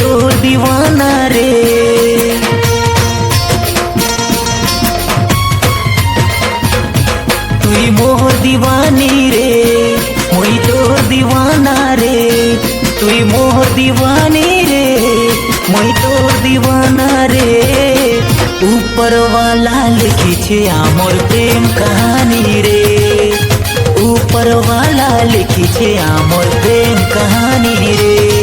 तोर दीवाना रे। तुई मोर दीवानी रे, मुई तोर दीवाना रे। तुई मोर दीवानी रे, मुई तोर दीवाना रे। ऊपर वाला लिखी छे आमोर प्रेम कहानी रे। ऊपर वाला लिखी छे आमोर प्रेम कहानी रे।